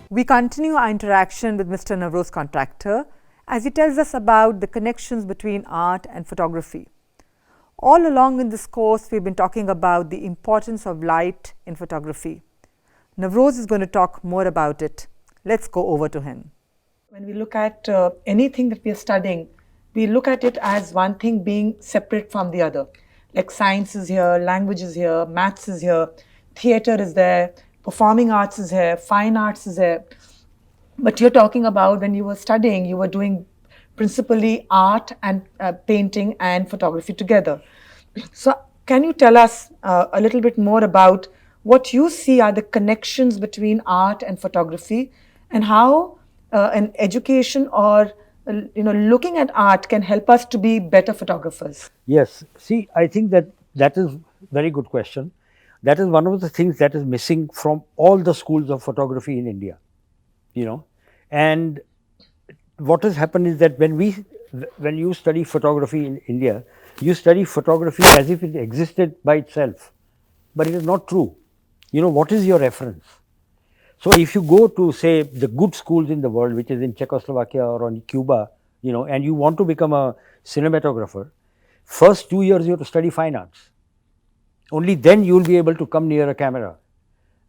We continue our interaction with Mr. Navroz Contractor as he tells us about the connections between art and photography. All along in this course, we've been talking about the importance of light in photography. Navroz is going to talk more about it. Let's go over to him. When we look at anything that we are studying, we look at it as one thing being separate from the other. Like science is here, language is here, maths is here, theater is there, performing arts is here, fine arts is here. But you're talking about when you were studying, you were doing principally art and painting and photography together. So, can you tell us a little bit more about what you see are the connections between art and photography, and how an education or looking at art can help us to be better photographers? Yes. See, I think that is very good question. That is one of the things that is missing from all the schools of photography in India. And what has happened is that when you study photography in India, you study photography as if it existed by itself, but it is not true. What is your reference? So if you go to, say, the good schools in the world, which is in Czechoslovakia or in Cuba, and you want to become a cinematographer, first 2 years you have to study fine arts. Only then you will be able to come near a camera.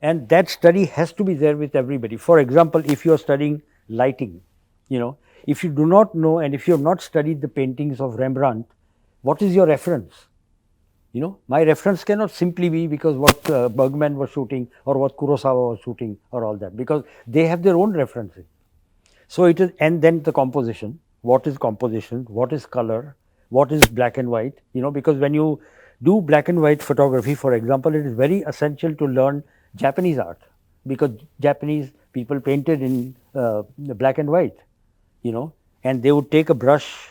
And that study has to be there with everybody. For example, if you are studying lighting, if you do not know and if you have not studied the paintings of Rembrandt, what is your reference? My reference cannot simply be because what Bergman was shooting or what Kurosawa was shooting or all that, because they have their own references. So it is, and then the composition. What is composition? What is color? What is black and white? Because when you do black and white photography, for example, it is very essential to learn Japanese art, because Japanese people painted in black and white, and they would take a brush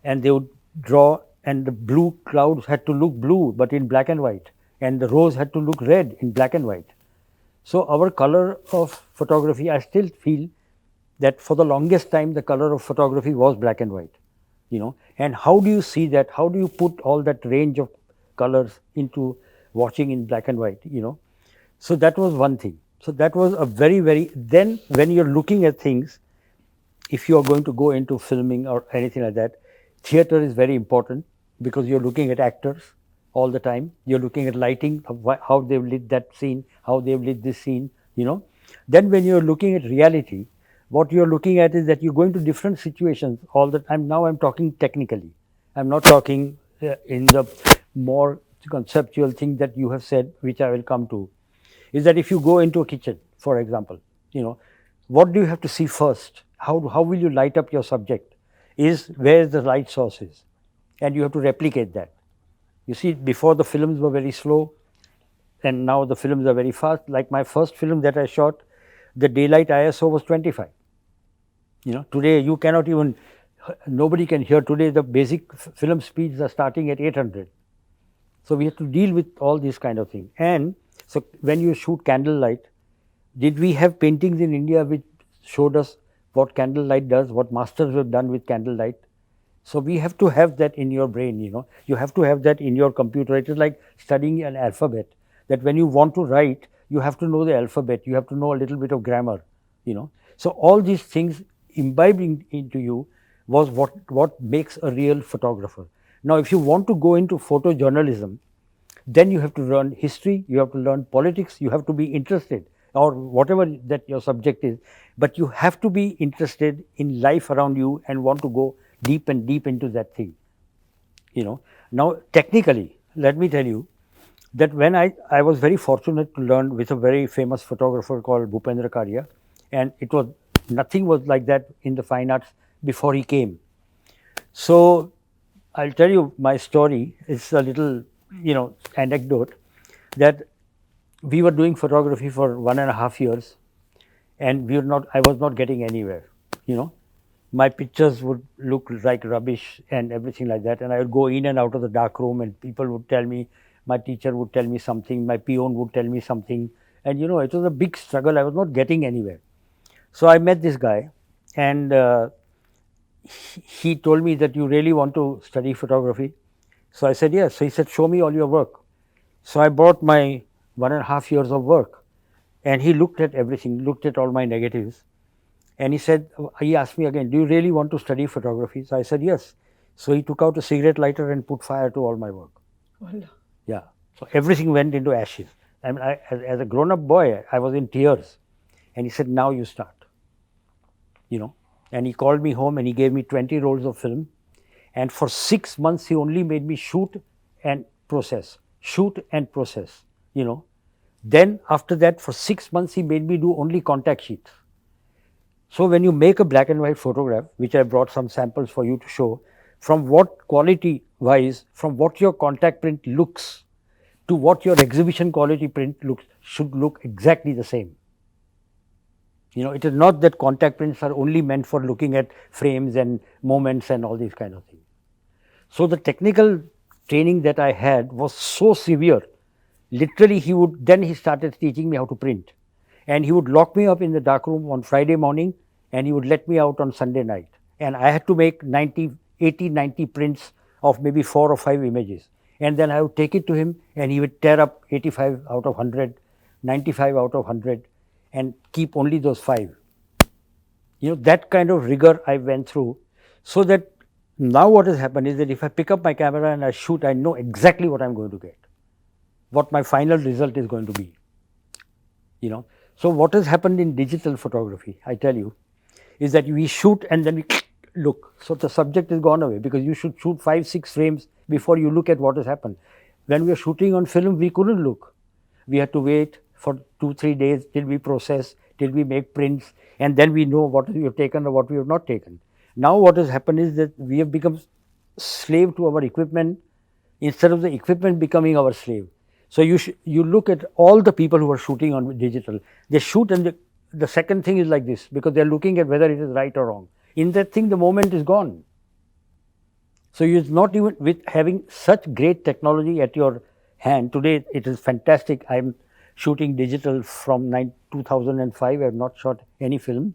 and they would draw, and the blue clouds had to look blue but in black and white, and the rose had to look red in black and white. So our color of photography, I still feel that for the longest time the color of photography was black and white, and how do you see that? How do you put all that range of colors into watching in black and white, So that was one thing. So that was a very, then when you're looking at things, if you are going to go into filming or anything like that, theater is very important, because you're looking at actors all the time. You're looking at lighting, how they've lit that scene, how they've lit this scene, Then when you're looking at reality, what you're looking at is that you're going to different situations all the time. Now I'm talking technically. I'm not talking in the more conceptual thing that you have said, which I will come to, is that if you go into a kitchen, for example, what do you have to see first? How will you light up your subject? Is where the light source is, and you have to replicate that. You see, before the films were very slow, and now the films are very fast. Like my first film that I shot, the daylight ISO was 25. Today you cannot even, nobody can hear today. The basic film speeds are starting at 800. So we have to deal with all these kind of things. And so when you shoot candlelight, did we have paintings in India which showed us what candlelight does, what masters have done with candlelight? So we have to have that in your brain, You have to have that in your computer. It is like studying an alphabet, that when you want to write, you have to know the alphabet, you have to know a little bit of grammar, So all these things imbibing into you was what makes a real photographer. Now, if you want to go into photojournalism, then you have to learn history, you have to learn politics, you have to be interested, or whatever that your subject is, but you have to be interested in life around you and want to go deep and deep into that thing. Now technically, let me tell you that when I was very fortunate to learn with a very famous photographer called Bhupendra Karia, and nothing was like that in the fine arts before he came. So I'll tell you my story. It's a little, anecdote, that we were doing photography for 1.5 years, and I was not getting anywhere, My pictures would look like rubbish and everything like that, and I would go in and out of the dark room, and people would tell me, my teacher would tell me something, my peon would tell me something, and it was a big struggle. I was not getting anywhere. So I met this guy, and he told me that, you really want to study photography? So I said, yes. So he said, show me all your work. So I brought my 1.5 years of work, And he looked at everything, looked at all my negatives, and he asked me again, do you really want to study photography? So I said yes. So he took out a cigarette lighter and put fire to all my work. Wallah. Yeah. So everything went into ashes. I mean, as a grown-up boy, I was in tears. And he said, now you start. And he called me home and he gave me 20 rolls of film. And for 6 months, he only made me shoot and process, shoot and process, Then after that, for 6 months, he made me do only contact sheets. So when you make a black and white photograph, which I brought some samples for you to show, from what quality wise, from what your contact print looks to what your exhibition quality print looks, should look exactly the same. It is not that contact prints are only meant for looking at frames and moments and all these kind of things. So the technical training that I had was so severe. Literally, he started teaching me how to print. And he would lock me up in the dark room on Friday morning and he would let me out on Sunday night. And I had to make 80, 90 prints of maybe 4 or 5 images. And then I would take it to him and he would tear up 85 out of 100, 95 out of 100 and keep only those 5. That kind of rigor I went through, so that now what has happened is that if I pick up my camera and I shoot, I know exactly what I'm going to get, what my final result is going to be. So what has happened in digital photography, I tell you, is that we shoot and then we look. So the subject is gone away, because you should shoot 5, 6 frames before you look at what has happened. When we were shooting on film, we couldn't look. We had to wait for 2, 3 days till we process, till we make prints, and then we know what we have taken or what we have not taken. Now what has happened is that we have become slave to our equipment instead of the equipment becoming our slave. So you look at all the people who are shooting on digital. They shoot and the second thing is like this, because they are looking at whether it is right or wrong. In that thing, the moment is gone. So it's not even with having such great technology at your hand. Today it is fantastic. I'm shooting digital from 2005. I have not shot any film.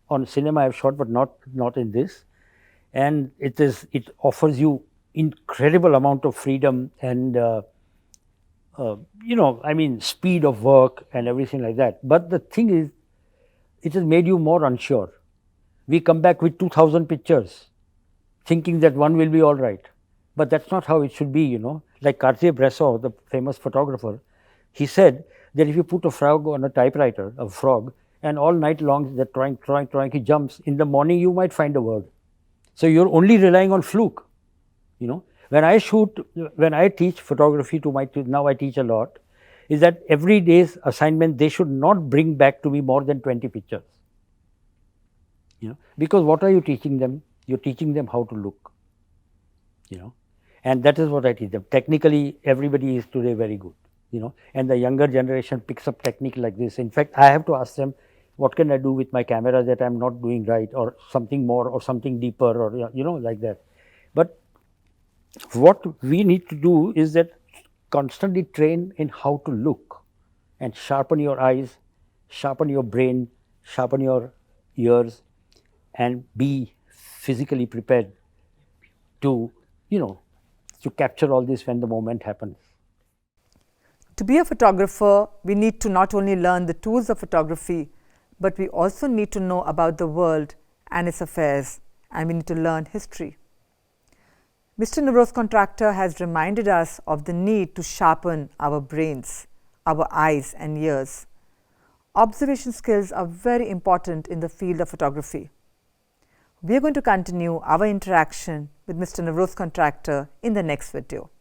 On cinema I have shot, but not in this. And it offers you incredible amount of freedom and speed of work and everything like that. But the thing is, it has made you more unsure. We come back with 2,000 pictures, thinking that one will be all right. But that's not how it should be, Like Cartier-Bresson, the famous photographer, he said that if you put a frog on a typewriter, a frog, and all night long they're trying, he jumps, in the morning you might find a word. So you're only relying on fluke, When I teach photography now I teach a lot, is that every day's assignment, they should not bring back to me more than 20 pictures. Because what are you teaching them? You're teaching them how to look, and that is what I teach them. Technically, everybody is today very good, and the younger generation picks up technique like this. In fact, I have to ask them, what can I do with my camera that I'm not doing right, or something more, or something deeper, or like that. But what we need to do is that constantly train in how to look and sharpen your eyes, sharpen your brain, sharpen your ears, and be physically prepared to, to capture all this when the moment happens. To be a photographer, we need to not only learn the tools of photography, but we also need to know about the world and its affairs, and we need to learn history. Mr. Navroz Contractor has reminded us of the need to sharpen our brains, our eyes and ears. Observation skills are very important in the field of photography. We are going to continue our interaction with Mr. Navroz Contractor in the next video.